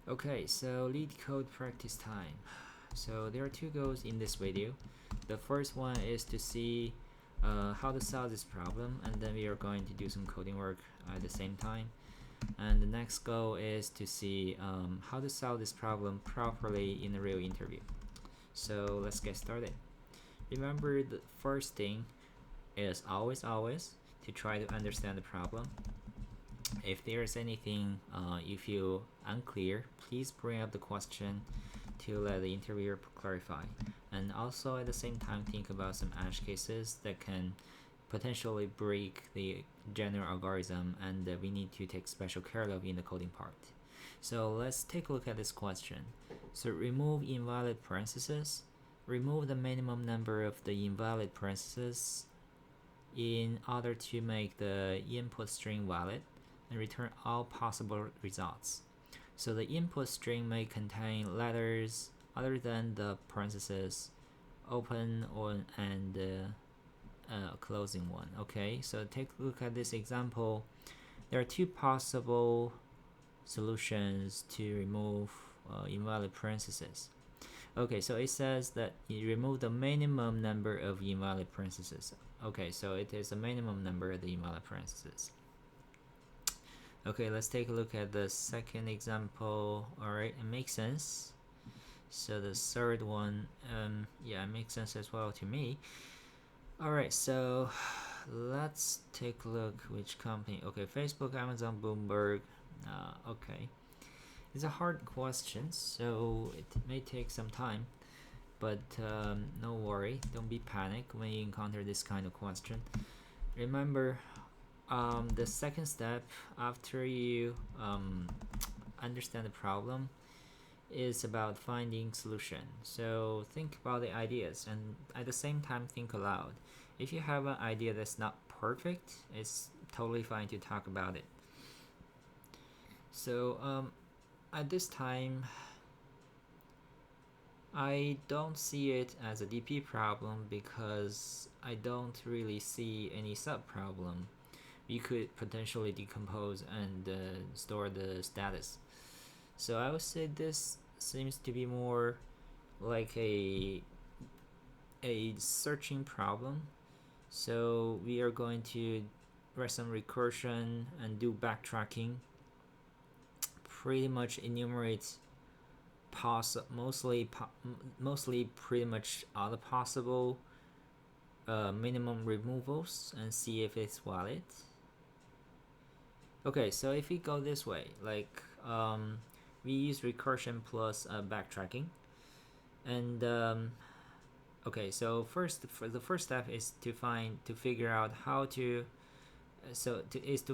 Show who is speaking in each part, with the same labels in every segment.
Speaker 1: Okay, so Leetcode practice time. So there are two goals in this video. The first one is to see how to solve this problem, and then we are going to do some coding work at the same time. And the next goal is to see how to solve this problem properly in a real interview. So let's get started. Remember, the first thing is always to try to understand the problem. If there is anything you feel unclear, please bring up the question to let the interviewer clarify. And also at the same time, think about some edge cases that can potentially break the general algorithm and that we need to take special care of in the coding part. So let's take a look at this question. So remove invalid parentheses. Remove the minimum number of the invalid parentheses in order to make the input string valid and return all possible results. So the input string may contain letters other than the parentheses, open and closing one. Okay, so take a look at this example. There are two possible solutions to remove invalid parentheses. Okay, so it says that you remove the minimum number of invalid parentheses. Okay, so it is a minimum number of the invalid parentheses. Okay, let's take a look at the second example. Alright, it makes sense. So the third one, yeah, it makes sense as well to me. Alright, so let's take a look which company. Okay, Facebook, Amazon, Bloomberg. Okay, it's a hard question, so it may take some time, but no worry, don't be panic when you encounter this kind of question. Remember, the second step after you understand the problem is about finding solution. So think about the ideas and at the same time think aloud. If you have an idea that's not perfect, it's totally fine to talk about it. So at this time, I don't see it as a DP problem because I don't really see any sub-problem. You could potentially decompose and store the status. So I would say this seems to be more like a searching problem. So we are going to write some recursion and do backtracking. Pretty much enumerate mostly pretty much all the possible minimum removals and see if it's valid. Okay, so if we go this way, like we use recursion plus backtracking, and okay, so the first step is to figure out how to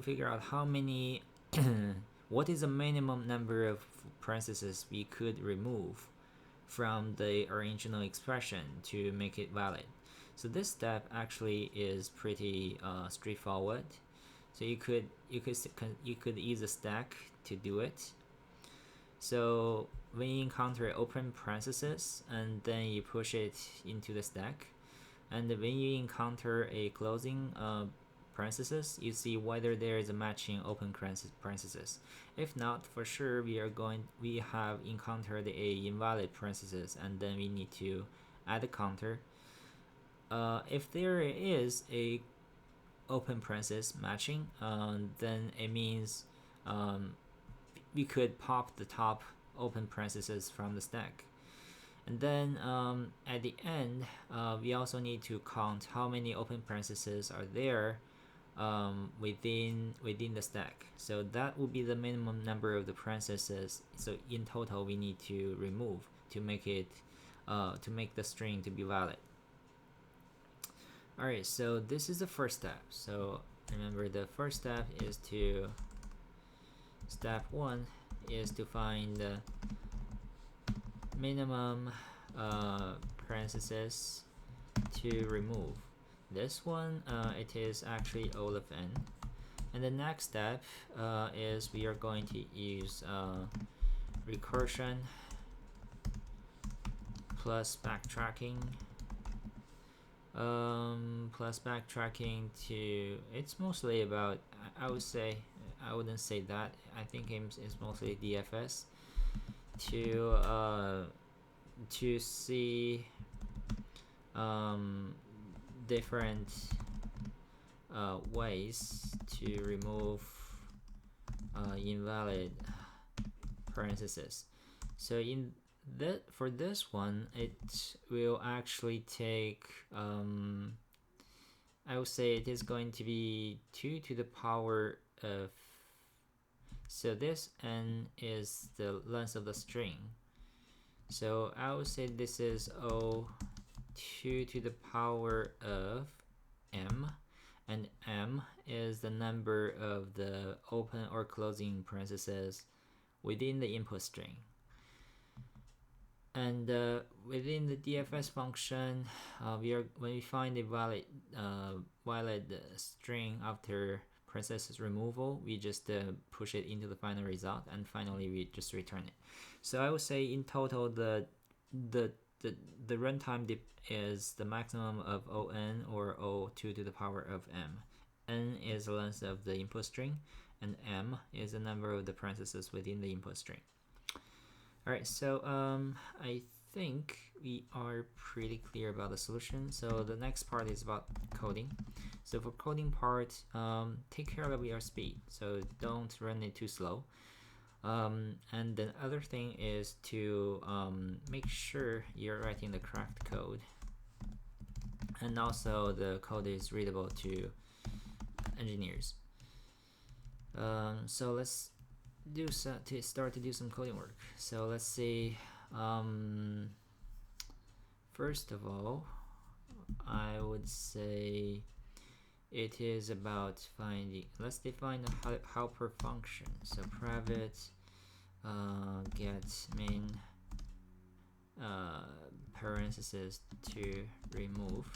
Speaker 1: figure out how many what is the minimum number of parentheses we could remove from the original expression to make it valid. So this step actually is pretty straightforward. So you could use a stack to do it. So when you encounter open parenthesis and then you push it into the stack, and when you encounter a closing parenthesis, you see whether there is a matching open parenthesis. If not, for sure we have encountered a invalid parenthesis, and then we need to add a counter. If there is a open parenthesis matching, then it means we could pop the top open parenthesis from the stack. And then at the end, we also need to count how many open parentheses are there within the stack. So that would be the minimum number of the parentheses. So in total, we need to remove to make it to make the string to be valid. Alright, so this is the first step. So remember, the first step is step 1 is to find the minimum parentheses to remove. This one, it is actually O of n. And the next step is we are going to use recursion plus backtracking. To it's mostly about, I wouldn't say that, I think it's mostly DFS. to see different ways to remove invalid parentheses. So for this one, it will actually take I would say it is going to be 2 to the power of, so this n is the length of the string, so I would say this is 2 to the power of m, and m is the number of the open or closing parentheses within the input string. And within the DFS function, when we find a valid string after parentheses removal, we just push it into the final result, and finally we just return it. So I would say in total the runtime dip is the maximum of on, or o2 to the power of m. N is the length of the input string, and m is the number of the parentheses within the input string. Alright, so I think we are pretty clear about the solution. So the next part is about coding. So for coding part, take care of your speed, so don't run it too slow. And the other thing is to make sure you're writing the correct code, and also the code is readable to engineers. So let's start to do some coding work. So let's see. First of all, I would say it is about finding. Let's define the helper function. So private get main parentheses to remove,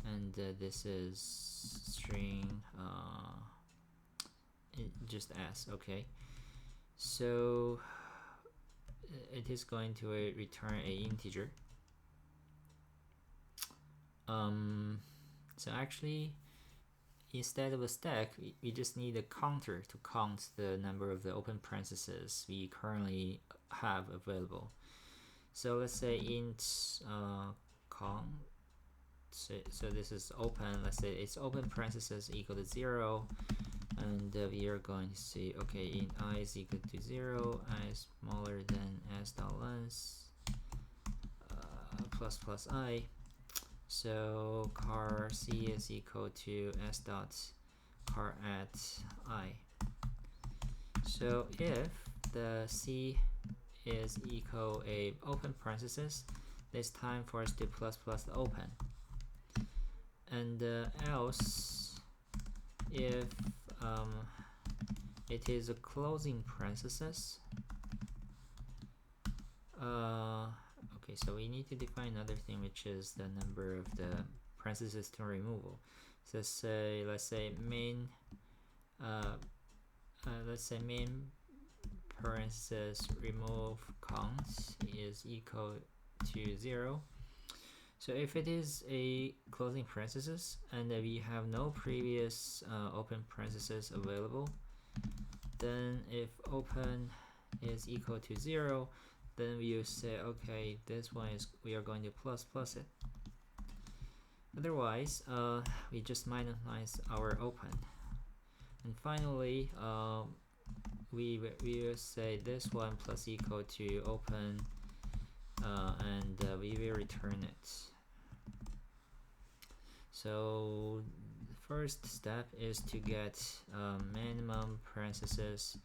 Speaker 1: and this is string just s. Okay, so it is going to return a integer. So actually, instead of a stack, we just need a counter to count the number of the open parentheses we currently have available. So let's say int count. So this is open. Let's say it's open parentheses equal to 0, and we are going to say, okay, int I is equal to 0, I is smaller than s dot length plus plus I. So char c is equal to s dot char at I. So if the c is equal a open parenthesis, it's time for us to plus plus the open. And else, if it is a closing parenthesis, okay, so we need to define another thing, which is the number of the parentheses to removal. So let's say main parenthesis remove count is equal to 0. So if it is a closing parenthesis and we have no previous open parentheses available, then if open is equal to 0, then we will say, okay, this one is, we are going to plus it. Otherwise, we just minimize our open. And finally, we will say this one plus equal to open, and we will return it. So the first step is to get minimum parentheses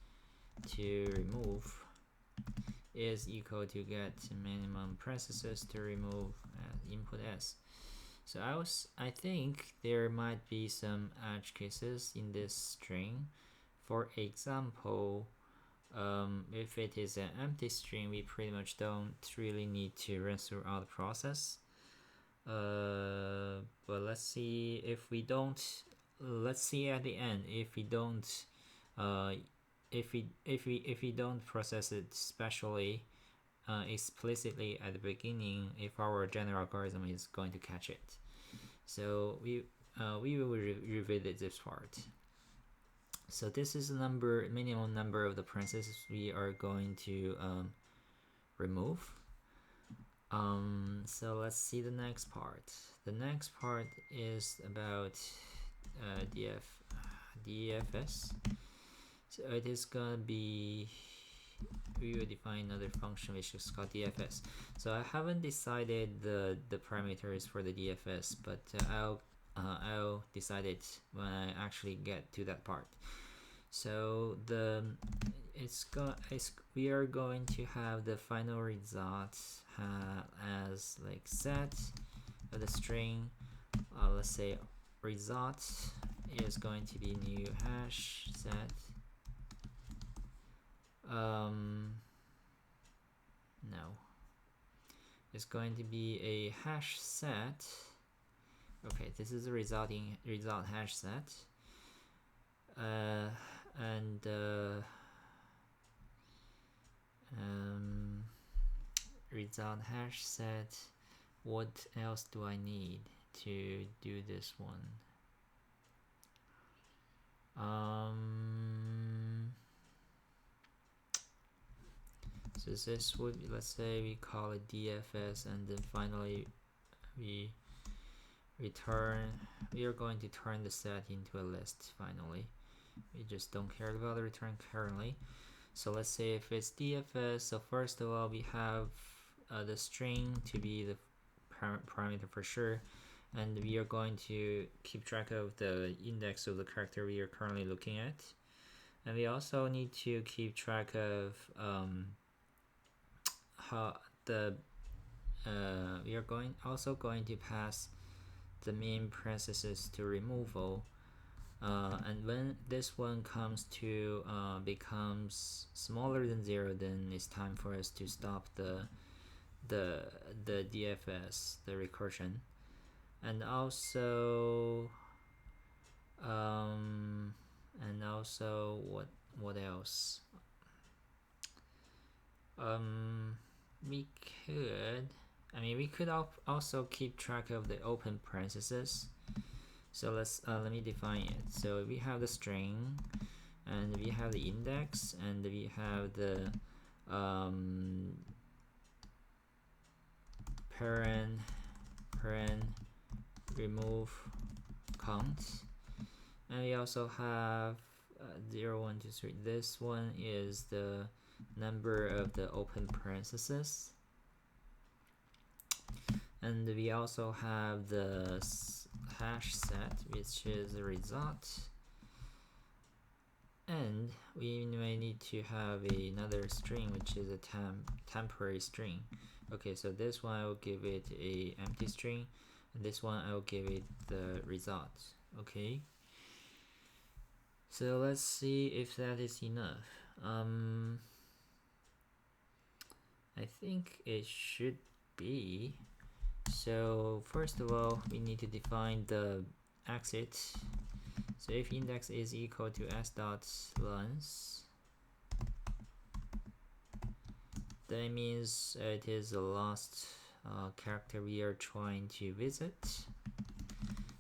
Speaker 1: to remove is equal to get minimum parentheses to remove input s. So I think there might be some edge cases in this string. For example, if it is an empty string, we pretty much don't really need to run through all the process. But let's see if we don't. Let's see at the end if we don't. If we don't process it specially, explicitly at the beginning, if our general algorithm is going to catch it. So we will revisit this part. So this is the minimum number of the parentheses we are going to remove. So let's see the next part. The next part is about DFS. So it is gonna be, we will define another function which is called DFS. So I haven't decided the parameters for the DFS, but I'll decide it when I actually get to that part. So we are going to have the final result as like set of the string. Let's say result is going to be new hash set. No, it's going to be a hash set. Okay, this is a result hash set. Result hash set. What else do I need to do this one? So this would, let's say we call it DFS, and then finally we are going to turn the set into a list. Finally, we just don't care about the return currently. So let's say if it's DFS, so first of all we have the string to be the parameter for sure, and we are going to keep track of the index of the character we are currently looking at, and we also need to keep track of how the we are also going to pass the main parenthesis to removal, and when this one comes to becomes smaller than 0, then it's time for us to stop the DFS, the recursion. And also what else? We could also keep track of the open parentheses. So let me define it. So we have the string, and we have the index, and we have the parent remove count, and we also have 0, 1, 2, 3. This one is the number of the open parentheses, and we also have the hash set, which is the result, and we may need to have another string, which is a temporary string. Okay, so this one I will give it a empty string, and this one I will give it the result. Okay, so let's see if that is enough. I think it should be. So first of all, we need to define the exit. So if index is equal to s.length, that means it is the last character we are trying to visit.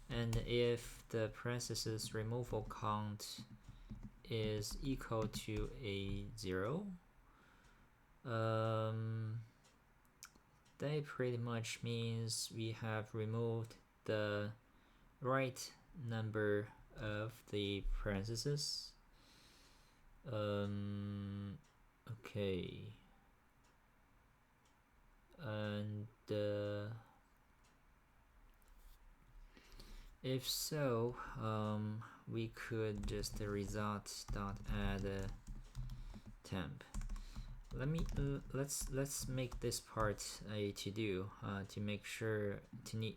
Speaker 1: And if the parenthesis removal count is equal to a 0, that pretty much means we have removed the right number of the parentheses. Okay, and if so, we could just result.add temp. Let's make this part a to-do to make sure to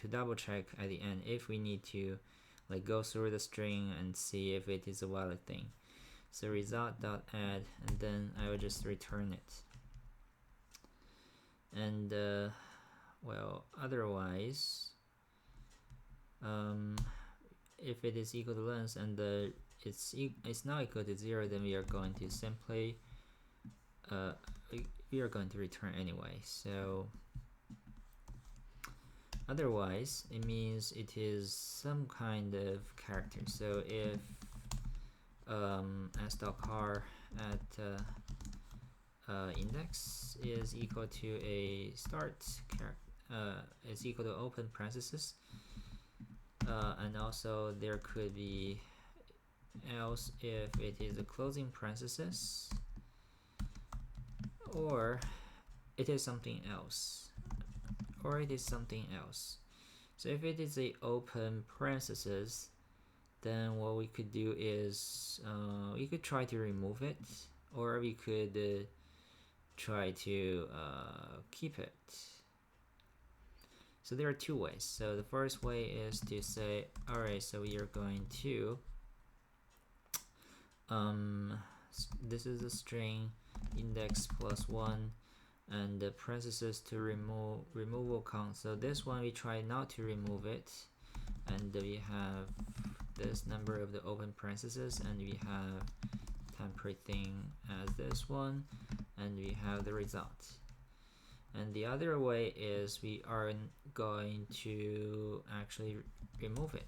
Speaker 1: double check at the end if we need to like go through the string and see if it is a valid thing. So result.add, and then I will just return it. And well, otherwise, if it is equal to length and it's now equal to 0, then we are going to simply we are going to return anyway. So otherwise it means it is some kind of character. So if s.car at index is equal to a start is equal to open parenthesis, and also there could be else if it is a closing parenthesis, or it is something else, So if it is a open parenthesis, then what we could do is we could try to remove it, or we could try to keep it. So there are two ways. So the first way is to say, alright, so we are going to this is a string index +1 and the parenthesis to removal count. So this one we try not to remove it, and we have this number of the open parentheses, and we have temporary thing as this one, and we have the result. And the other way is we are going to actually remove it.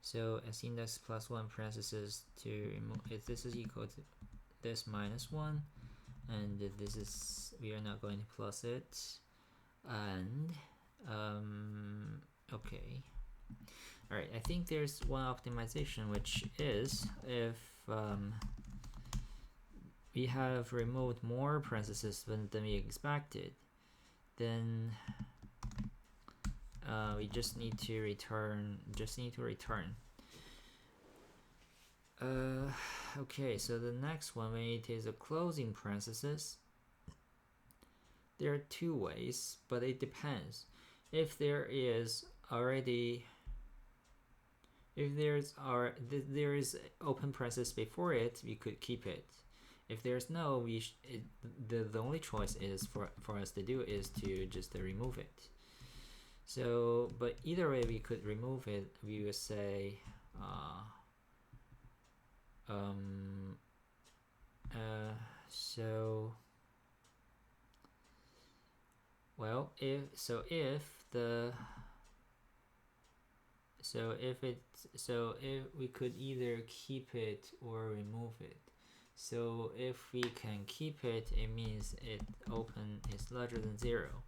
Speaker 1: So as index +1 parenthesis to remove it, this is equal to this -1, and this is, we are not going to plus it, and okay. Alright, I think there's one optimization, which is if we have removed more parentheses than we expected, then we just need to return. Okay, so the next one, when it is a closing parenthesis, there are two ways, but it depends. If there is open parenthesis before it, we could keep it. If there's no, the only choice is for us to do is to just remove it. So, but either way we could remove it. We would say so, well, if we could either keep it or remove it. So if we can keep it, it means it open is larger than 0.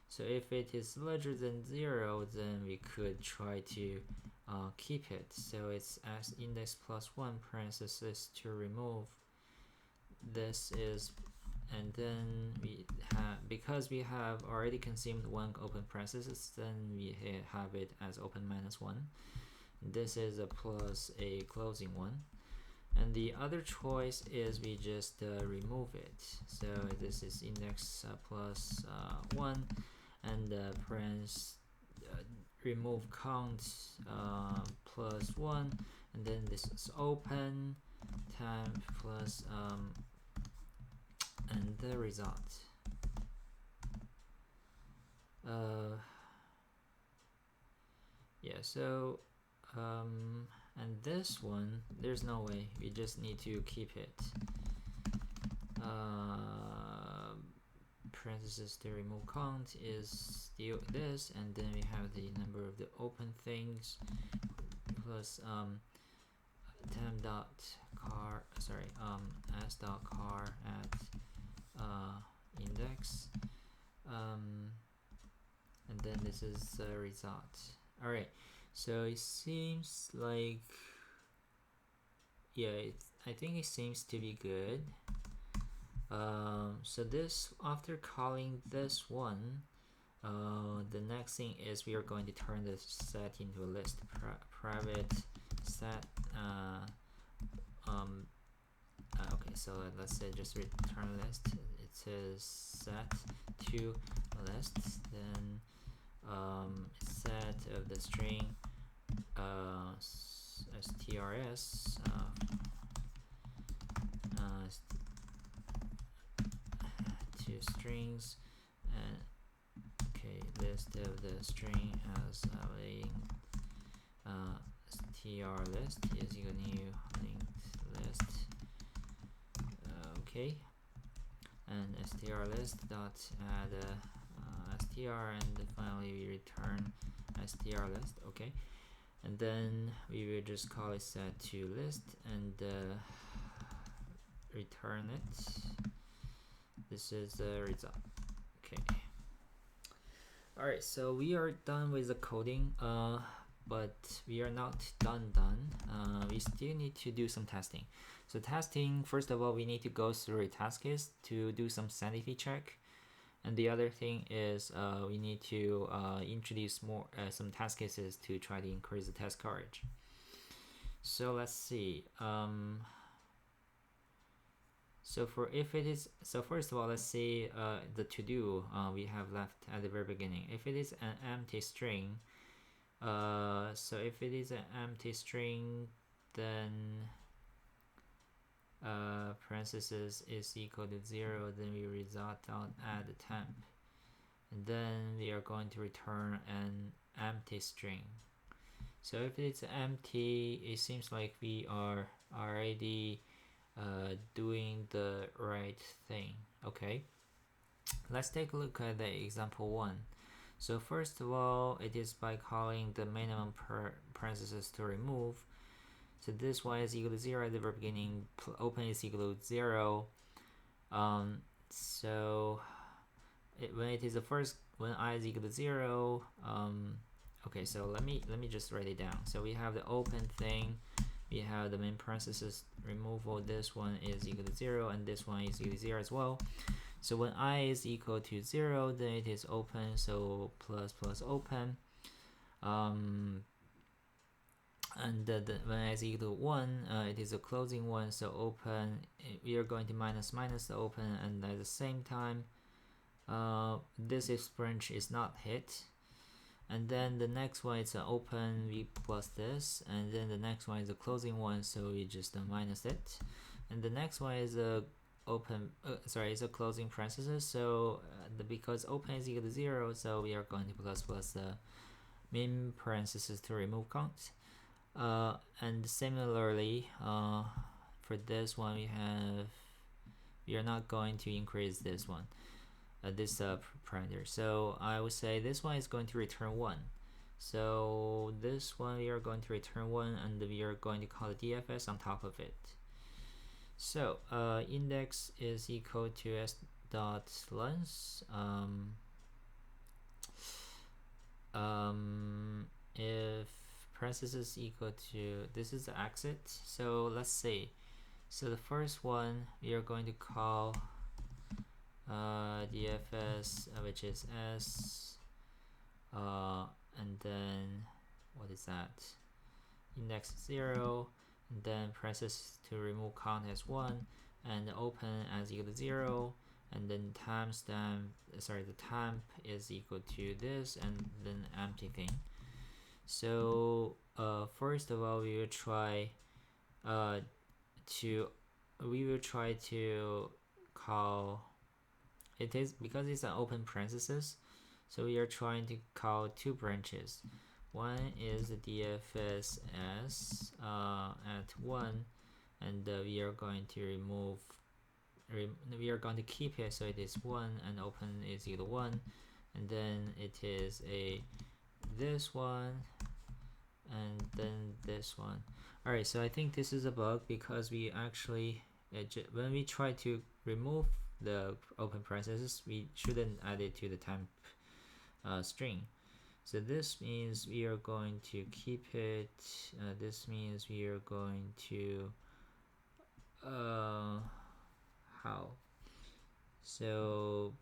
Speaker 1: So if it is larger than 0, then we could try to keep it. So it's as index +1 parenthesis to remove. This is, and then we have, because we have already consumed one open parenthesis, then we have it as open -1. This is a plus a closing one. And the other choice is we just remove it. So this is index +1, and remove count +1, and then this is open temp plus and the result. Yeah, so and this one, there's no way, we just need to keep it. Parenthesis to remove count is still this, and then we have the number of the open things plus temp.car, s.car at index, and then this is the result. Alright, so it seems like, yeah, I think it seems to be good. So this, after calling this one, the next thing is we are going to turn this set into a list. Private set okay, so let's say just return list. It says set to list, then set of the string strs to strings, and okay, list of the string as a str list is equal to new linked list. Okay, and str list dot add str, and finally we return str list. Okay, and then we will just call it set to list and return it. This is the result. Okay. Alright, so we are done with the coding, but we are not done. We still need to do some testing. So testing, first of all, we need to go through a task list to do some sanity check. And the other thing is we need to introduce more some test cases to try to increase the test coverage. So let's see. So first of all, let's see the to-do we have left at the very beginning. If it is an empty string, so if it is an empty string, then parenthesis is equal to 0, then we result.add temp, and then we are going to return an empty string. So if it's empty, it seems like we are already doing the right thing. Okay, let's take a look at the example 1. So first of all, it is by calling the minimum parenthesis to remove. So this one is equal to 0 at the very beginning, open is equal to 0. So when it is the first, when I is equal to 0, okay, so let me just write it down. So we have the open thing, we have the main parenthesis removal, this one is equal to 0, and this one is equal to 0 as well. So when I is equal to 0, then it is open, so plus open. And when I is equal to 1, it is a closing one, so open, we are going to minus the open, and at the same time this if branch is not hit. And then the next one is an open, we plus this, and then the next one is a closing one, so we just minus it. And the next one is a open, is a closing parenthesis, so because open is equal to 0, so we are going to plus the min parenthesis to remove count. And similarly, for this one, we are not going to increase this one, this parameter. So I would say this one is going to return 1. So this one we are going to return 1, and we are going to call the DFS on top of it. So index is equal to s dot length. If parenthesis equal to, this is the exit, so let's see. So the first one we are going to call DFS, which is s, and then what is that, index 0, and then parenthesis to remove count as 1, and open as equal to 0, and then timestamp, the temp is equal to this, and then empty thing. So first of all, we will try to call it, is because it's an open parenthesis, so we are trying to call 2 branches. One is the DFS s at 1, and we are going to we are going to keep it, so it is 1, and open is equal to 1, and then it is this one, and then this one. Alright, so I think this is a bug because we actually, when we try to remove the open parenthesis, we shouldn't add it to the temp string. So this means we are going to keep it, this means we are going to how? So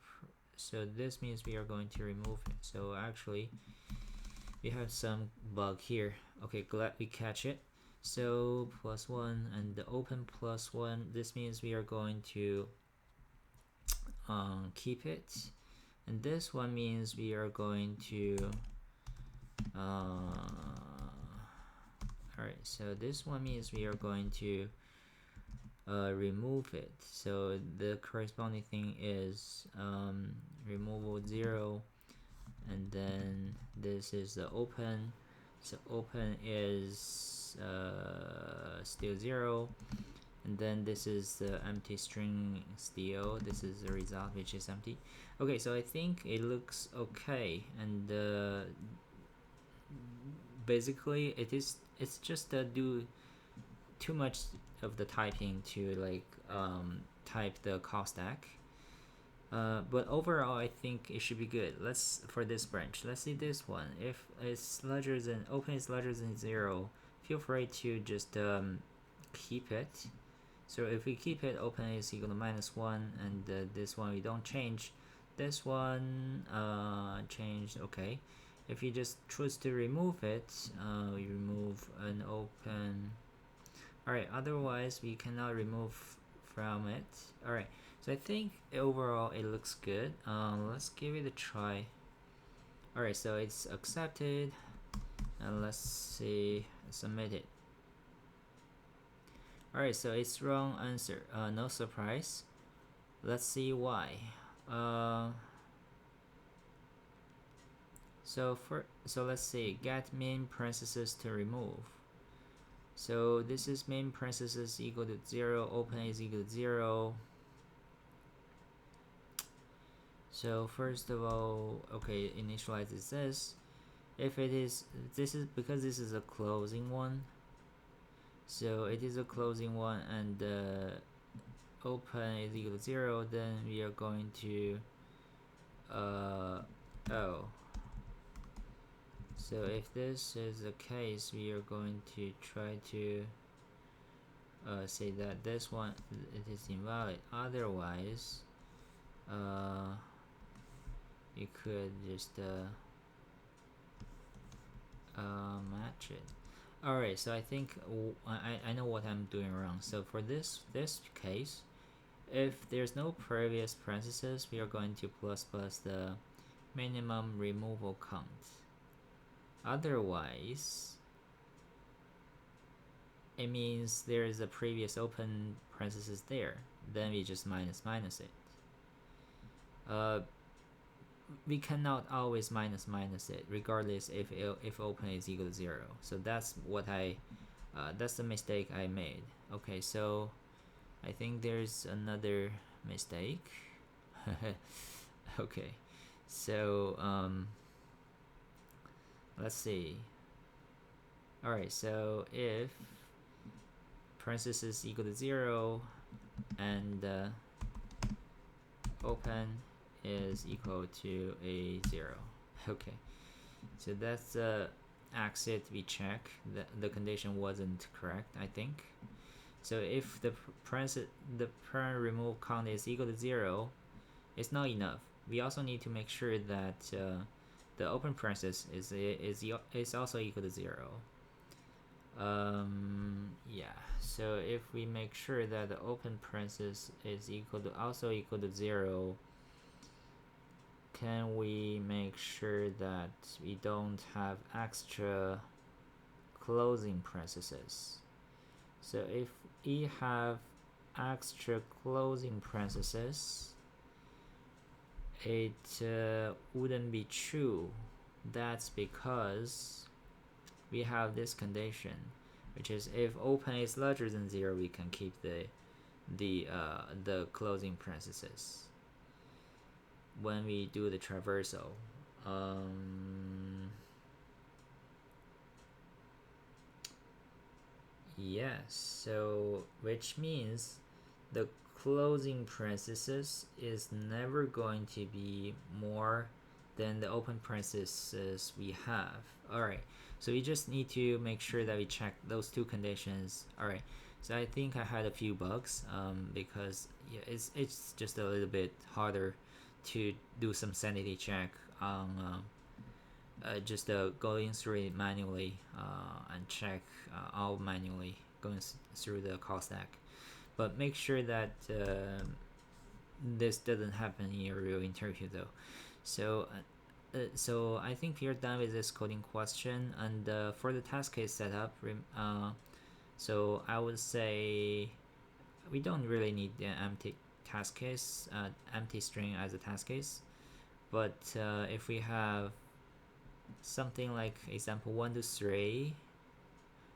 Speaker 1: this means we are going to remove it. So actually we have some bug here. Okay, glad we catch it. So +1 and the open +1, this means we are going to keep it, and this one means we are going to alright, so this one means we are going to remove it. So the corresponding thing is removal 0, and then this is the open, so open is still 0, and then this is the empty string still, this is the result which is empty. Okay, so I think it looks okay, and basically it's just do too much of the typing to like type the call stack. But overall, I think it should be good. For this branch, let's see this one. If it's larger than open is larger than 0, feel free to just keep it. So if we keep it, open is equal to -1, and this one we don't change. This one changed. Okay. If you just choose to remove it, we remove an open. Alright, otherwise we cannot remove from it. Alright, so I think overall it looks good. Let's give it a try. Alright, so it's accepted, and let's see, submit it. Alright, so it's wrong answer. No surprise. Let's see why. So let's see, get main parenthesis to remove. So this is main parenthesis equal to 0, open is equal to 0. So first of all, okay, initialize is this. If it is, this is because this is a closing one. So it is a closing one, and open is equal to 0. Then we are going to So if this is the case, we are going to try to say that this one it is invalid. Otherwise, you could just match it. Alright, so I think I know what I'm doing wrong. So for this case, if there's no previous parentheses, we are going to plus the minimum removal count. Otherwise, it means there is a previous open parenthesis there. Then we just minus it. We cannot always minus it, regardless if open is equal to 0. So that's what that's the mistake I made. Okay, so I think there's another mistake. Okay, so let's see. Alright, so if parenthesis equal to 0 and open is equal to a 0. Okay, so that's the exit we check. The condition wasn't correct, I think. So if the parent remove count is equal to 0, it's not enough. We also need to make sure that the open parenthesis is also equal to 0. Yeah, so if we make sure that the open parenthesis is also equal to 0, can we make sure that we don't have extra closing parentheses? So if we have extra closing parentheses, it wouldn't be true. That's because we have this condition, which is if open is larger than 0, we can keep the closing parentheses when we do the traversal. Yes, so which means the closing parenthesis is never going to be more than the open parenthesis we have. Alright, so we just need to make sure that we check those two conditions. Alright, so I think I had a few bugs because yeah, it's just a little bit harder to do some sanity check on just going through it manually and check all manually going through the call stack. But make sure that this doesn't happen in your real interview though. So I think we're done with this coding question, and for the test case setup, so I would say we don't really need the empty task case, empty string as a task case, but if we have something like example 1 to 3,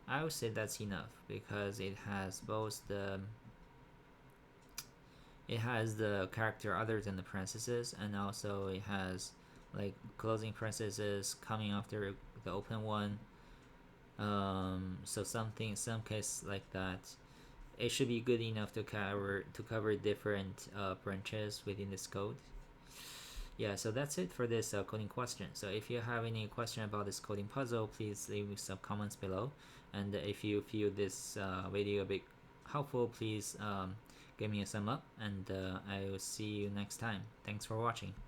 Speaker 1: I would say that's enough because it has both the character other than the parentheses, and also it has like closing parentheses coming after the open one, So some case like that, it should be good enough to cover different branches within this code. Yeah, so that's it for this coding question. So if you have any question about this coding puzzle, please leave some comments below. And if you feel this video a bit helpful, please give me a thumb up, and I will see you next time. Thanks for watching.